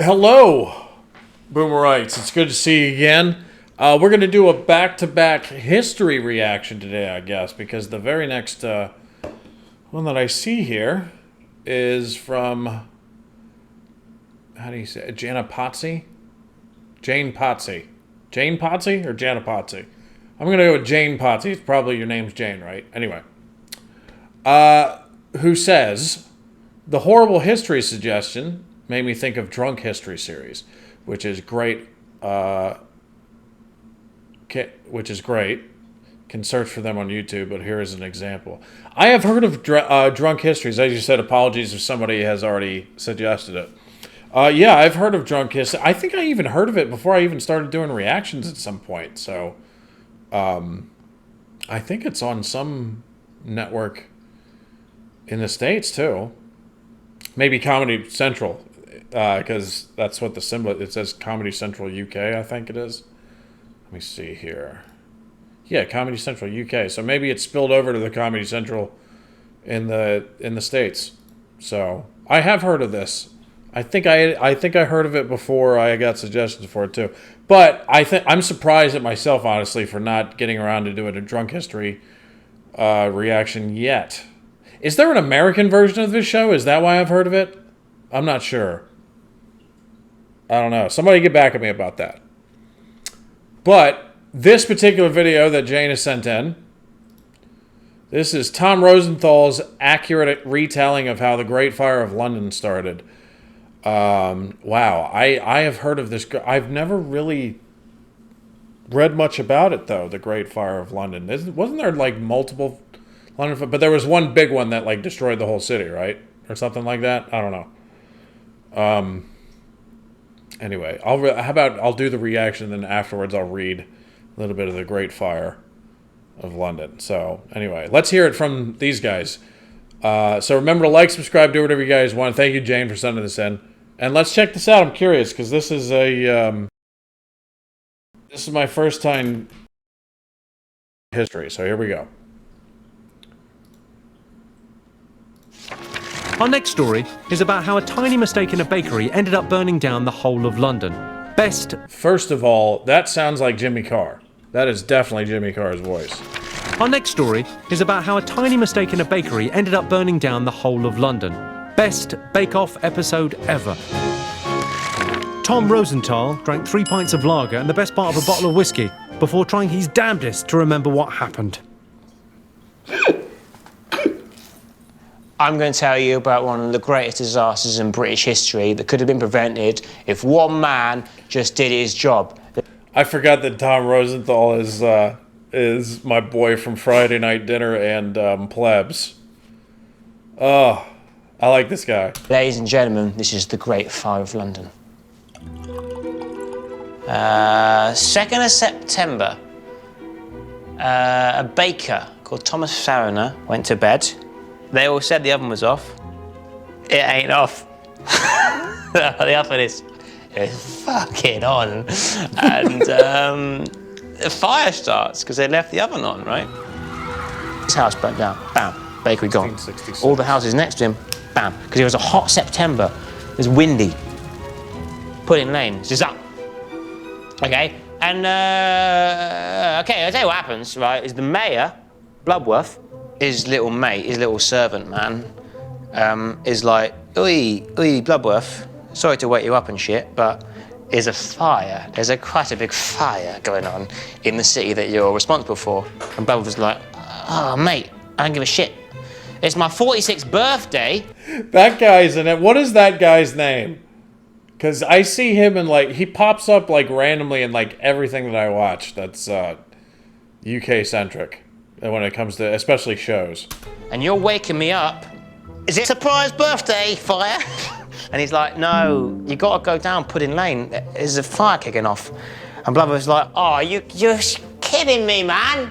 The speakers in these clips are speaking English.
Hello, Boomerites. It's good to see you again. We're going to do a back-to-back history reaction today, I guess, because the very next one that I see here is from, how do you say it? Jane Potsy? Jane Potsy. Jane Potsy or Jana Potsy? I'm going to go with Jane Potsy. It's probably your name's Jane, right? Anyway. Who says, the horrible history suggestion made me think of Drunk History series, which is great. Which is great. Can search for them on YouTube, but here is an example. I have heard of Drunk Histories. As you said, apologies if somebody has already suggested it. Yeah, I've heard of Drunk History. I think I even heard of it before I even started doing reactions at some point. So, I think it's on some network in the States too. Maybe Comedy Central, because that's what the symbol, it says Comedy Central UK, I think it is. Let me see here. Yeah, Comedy Central UK. So maybe it spilled over to the Comedy Central in the States. So I have heard of this. I think I heard of it before I got suggestions for it too. But I'm surprised at myself, honestly, for not getting around to doing a Drunk History reaction yet. Is there an American version of this show? Is that why I've heard of it? I'm not sure. I don't know. Somebody get back at me about that. But this particular video that Jane has sent in, this is Tom Rosenthal's accurate retelling of how the Great Fire of London started. Wow. I have heard of this. I've never really read much about it, though, the Great Fire of London. Wasn't there, like, multiple London? But there was one big one that, like, destroyed the whole city, right? Or something like that? I don't know. Anyway, how about I'll do the reaction, and then afterwards I'll read a little bit of the Great Fire of London. So, anyway, let's hear it from these guys. So remember to like, subscribe, do whatever you guys want. Thank you, Jane, for sending this in. And let's check this out. I'm curious, because this is this is my first time history. So here we go. Our next story is about how a tiny mistake in a bakery ended up burning down the whole of London. First of all, that sounds like Jimmy Carr. That is definitely Jimmy Carr's voice. Our next story is about how a tiny mistake in a bakery ended up burning down the whole of London. Best bake-off episode ever. Tom Rosenthal drank 3 pints of lager and the best part of a bottle of whiskey before trying his damnedest to remember what happened. I'm going to tell you about one of the greatest disasters in British history that could have been prevented if one man just did his job. I forgot that Tom Rosenthal is my boy from Friday Night Dinner and Plebs. Oh, I like this guy. Ladies and gentlemen, this is the Great Fire of London. 2nd of September, a baker called Thomas Fariner went to bed. They all said the oven was off. It ain't off. The oven is fucking on. And the fire starts because they left the oven on, right? His house burnt down. Bam. Bakery gone. All the houses next to him, bam. Because it was a hot September. It was windy. Pudding Lane, it's just up. Okay? And, okay, I'll tell you what happens, right, is the mayor, Bloodworth, his little mate, his little servant man, is like, oi, Bloodworth, sorry to wake you up and shit, but there's a fire. There's quite a big fire going on in the city that you're responsible for. And Bloodworth's like, oh, mate, I don't give a shit. It's my 46th birthday. That guy's in it. What is that guy's name? Because I see him in, like, he pops up, like, randomly in, like, everything that I watch that's UK-centric. When it comes to, especially shows. And you're waking me up. Is it a surprise birthday fire? And he's like, no, you gotta go down Pudding Lane. There's a fire kicking off. And Bloodworth's like, oh, you're kidding me, man.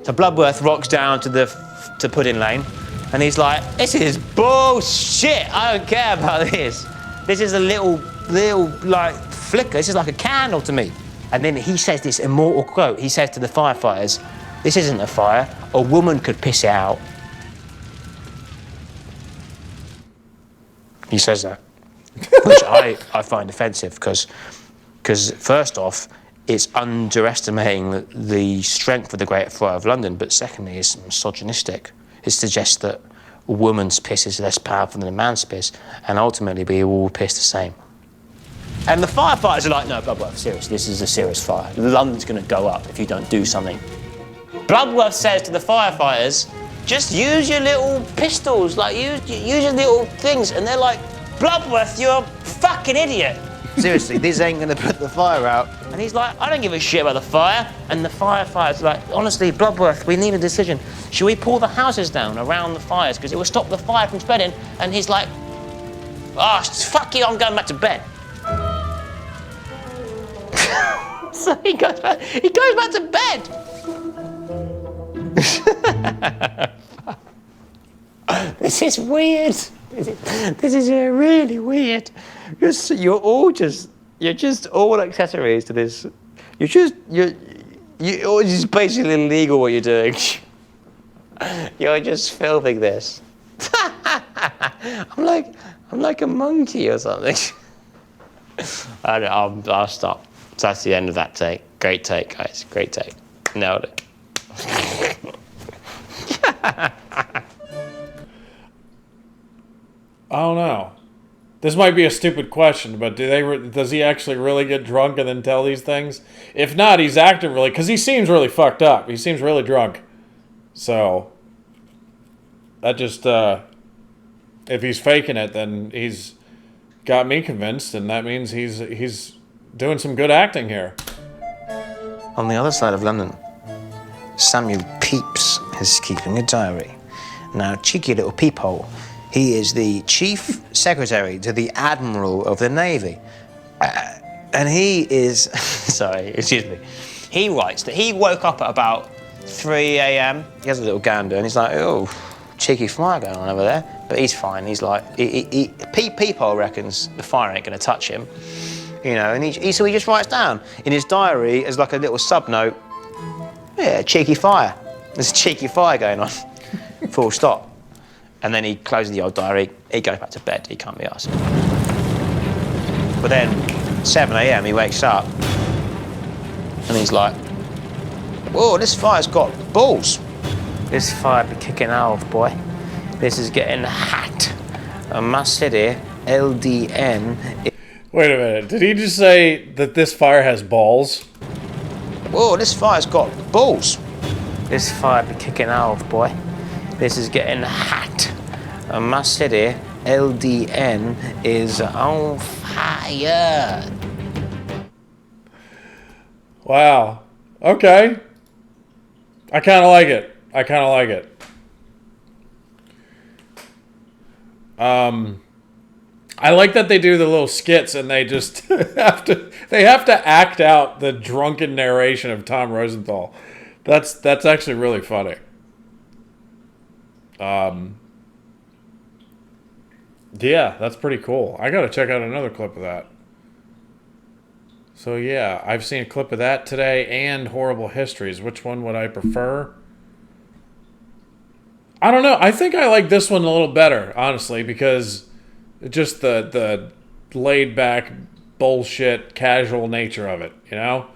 So Bloodworth rocks down to Pudding Lane, and he's like, this is bullshit. I don't care about this. This is a little like flicker. This is like a candle to me. And then he says this immortal quote. He says to the firefighters, this isn't a fire. A woman could piss it out. He says that. which I find offensive because first off, it's underestimating the strength of the Great Fire of London, but secondly, it's misogynistic. It suggests that a woman's piss is less powerful than a man's piss, and ultimately we all piss the same. And the firefighters are like, no, Bloodworth, seriously, this is a serious fire. London's going to go up if you don't do something. Bloodworth says to the firefighters, just use your little pistols, like use your little things, and they're like, Bloodworth, you're a fucking idiot. Seriously, this ain't gonna put the fire out. And he's like, I don't give a shit about the fire. And the firefighters like, honestly, Bloodworth, we need a decision. Should we pull the houses down around the fires? Because it will stop the fire from spreading. And he's like, oh, fuck you, I'm going back to bed. So he goes back to bed. This is weird. This is really weird. You're just all accessories to this. You're just basically illegal what you're doing. You're just filming this. I'm like a monkey or something. I'll stop. So that's the end of that take. Great take, guys. Great take. Nailed it. I don't know. This might be a stupid question, but does he actually really get drunk and then tell these things? If not, he's acting really, because he seems really fucked up. He seems really drunk. So, that just, if he's faking it, then he's got me convinced, and that means he's doing some good acting here. On the other side of London, Samuel Pepys is keeping a diary. Now, cheeky little peephole. He is the chief secretary to the Admiral of the Navy. And he is, sorry, excuse me. He writes that he woke up at about 3 a.m. He has a little gander and he's like, oh, cheeky fire going on over there. But he's fine. He's like, Peephole reckons the fire ain't going to touch him. You know, and so he just writes down in his diary as like a little sub-note, yeah, cheeky fire. There's a cheeky fire going on, full stop. And then he closes the old diary, he goes back to bed, he can't be asked. But then, 7 a.m, he wakes up, and he's like, whoa, this fire's got balls. This fire be kicking off, boy. This is getting hot. And my city, LDN... Wait a minute, did he just say that this fire has balls? Whoa, this fire's got balls. This fire be kicking off, boy. This is getting hot. And my city, LDN, is on fire. Wow. Okay. I kind of like it. I like that they do the little skits and they just have to act out the drunken narration of Tom Rosenthal. That's actually really funny. Yeah, that's pretty cool. I gotta check out another clip of that. So yeah, I've seen a clip of that today and Horrible Histories. Which one would I prefer? I don't know. I think I like this one a little better, honestly, because just the laid back bullshit casual nature of it, you know?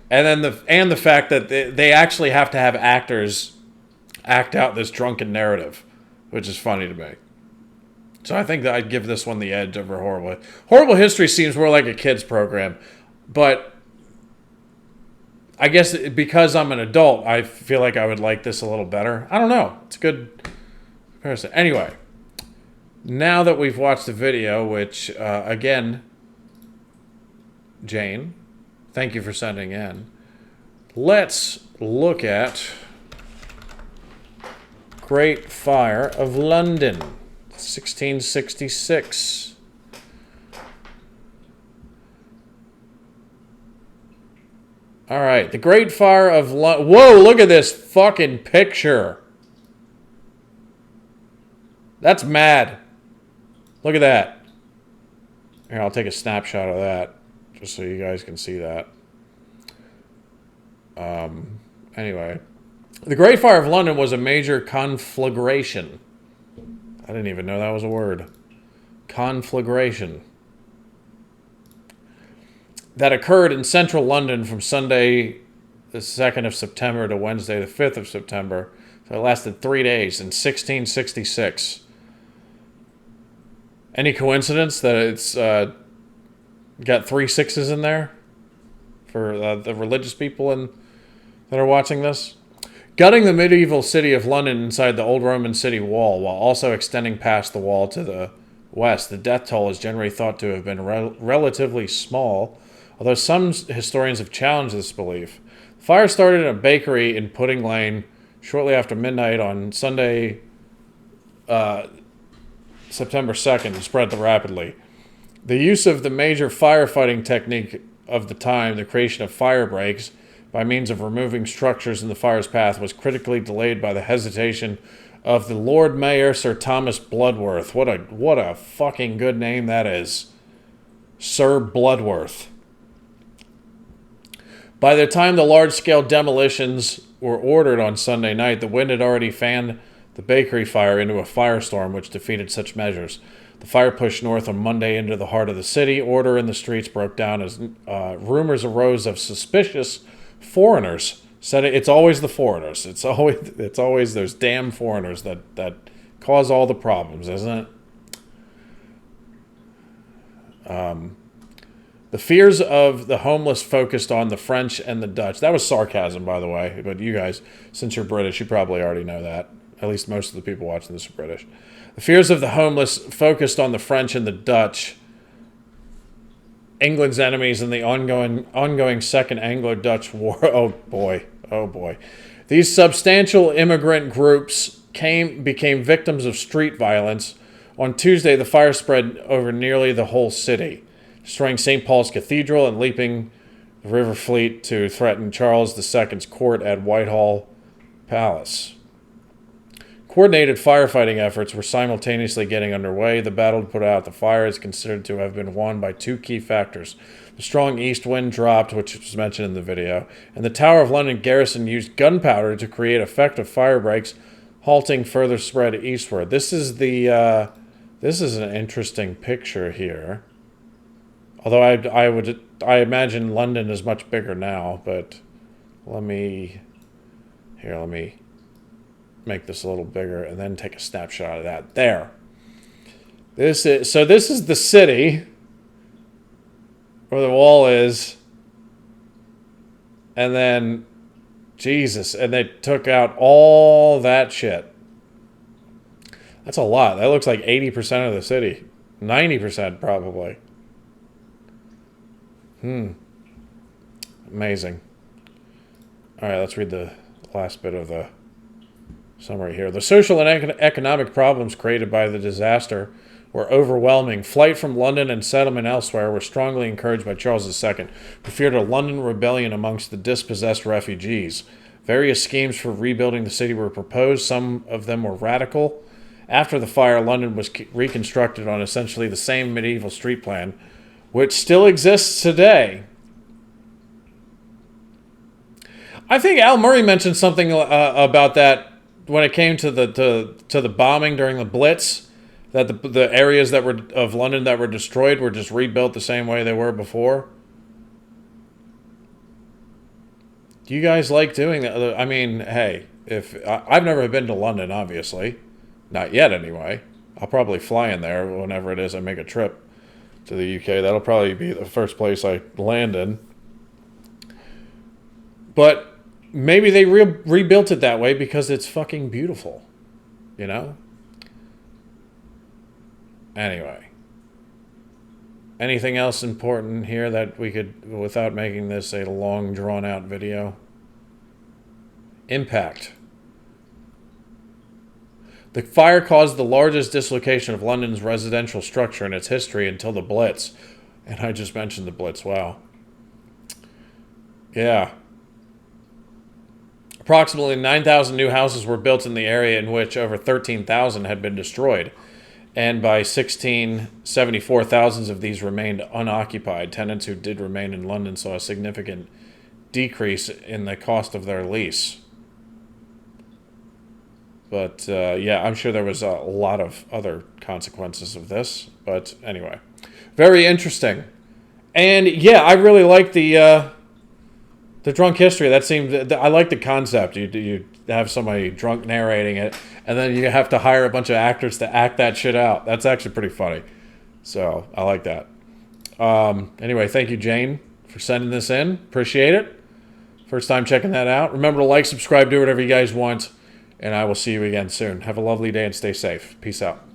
And then the fact that they actually have to have actors act out this drunken narrative, which is funny to me. So I think that I'd give this one the edge over Horrible. Horrible History seems more like a kid's program, but I guess because I'm an adult, I feel like I would like this a little better. I don't know. It's a good comparison. Anyway, now that we've watched the video, which, again, Jane, thank you for sending in. Let's look at Great Fire of London, 1666. All right, the Great Fire of London. Whoa, look at this fucking picture. That's mad. Look at that. Here, I'll take a snapshot of that just so you guys can see that. Anyway. The Great Fire of London was a major conflagration. I didn't even know that was a word. Conflagration. that occurred in central London from Sunday the 2nd of September to Wednesday the 5th of September. So it lasted 3 days in 1666. Any coincidence that it's got 3 sixes in there for the religious people that are watching this? Gutting the medieval city of London inside the old Roman city wall while also extending past the wall to the west, the death toll is generally thought to have been relatively small, although some historians have challenged this belief. The fire started in a bakery in Pudding Lane shortly after midnight on Sunday, September 2nd, and spread rapidly. The use of the major firefighting technique of the time, the creation of fire breaks, by means of removing structures in the fire's path, was critically delayed by the hesitation of the Lord Mayor, Sir Thomas Bloodworth. What a fucking good name that is. Sir Bloodworth. By the time the large-scale demolitions were ordered on Sunday night, the wind had already fanned the bakery fire into a firestorm which defeated such measures. The fire pushed north on Monday into the heart of the city. Order in the streets broke down as rumors arose of suspicious foreigners. Said it's always the foreigners. It's always those damn foreigners that cause all the problems, isn't it? The fears of the homeless focused on the French and the Dutch. That was sarcasm, by the way. But you guys, since you're British, you probably already know that. At least most of the people watching this are British. The fears of the homeless focused on the French and the Dutch, England's enemies in the ongoing Second Anglo-Dutch War. Oh boy. These substantial immigrant groups became victims of street violence. On Tuesday, the fire spread over nearly the whole city, destroying St. Paul's Cathedral and leaping the River Fleet to threaten Charles II's court at Whitehall Palace. Coordinated firefighting efforts were simultaneously getting underway. The battle to put out the fire is considered to have been won by 2 key factors. The strong east wind dropped, which was mentioned in the video, and the Tower of London garrison used gunpowder to create effective fire breaks, halting further spread eastward. This is an interesting picture here. Although I imagine London is much bigger now, but let me make this a little bigger and then take a snapshot of that. There. This is the city where the wall is, and then Jesus, and they took out all that shit. That's a lot. That looks like 80% of the city. 90% probably. Amazing. All right, let's read the last bit of the summary here. The social and economic problems created by the disaster were overwhelming. Flight from London and settlement elsewhere were strongly encouraged by Charles II, who feared a London rebellion amongst the dispossessed refugees. Various schemes for rebuilding the city were proposed. Some of them were radical. After the fire, London was reconstructed on essentially the same medieval street plan, which still exists today. I think Al Murray mentioned something about that when it came to the bombing during the Blitz, that the areas that were of London that were destroyed were just rebuilt the same way they were before. Do you guys like doing that? I mean, hey, I've never been to London, obviously, not yet anyway. I'll probably fly in there whenever it is I make a trip to the UK. That'll probably be the first place I land in. But maybe they rebuilt it that way because it's fucking beautiful, you know? Anyway. Anything else important here that we could, without making this a long, drawn-out video? Impact. The fire caused the largest dislocation of London's residential structure in its history until the Blitz. And I just mentioned the Blitz, wow. Yeah. Approximately 9,000 new houses were built in the area, in which over 13,000 had been destroyed. And by 1674, thousands of these remained unoccupied. Tenants who did remain in London saw a significant decrease in the cost of their lease. But, yeah, I'm sure there was a lot of other consequences of this. But anyway, very interesting. And yeah, I really like the drunk history. That seemed. I like the concept. You have somebody drunk narrating it, and then you have to hire a bunch of actors to act that shit out. That's actually pretty funny. So I like that. Anyway, thank you, Jane, for sending this in. Appreciate it. First time checking that out. Remember to like, subscribe, do whatever you guys want, and I will see you again soon. Have a lovely day and stay safe. Peace out.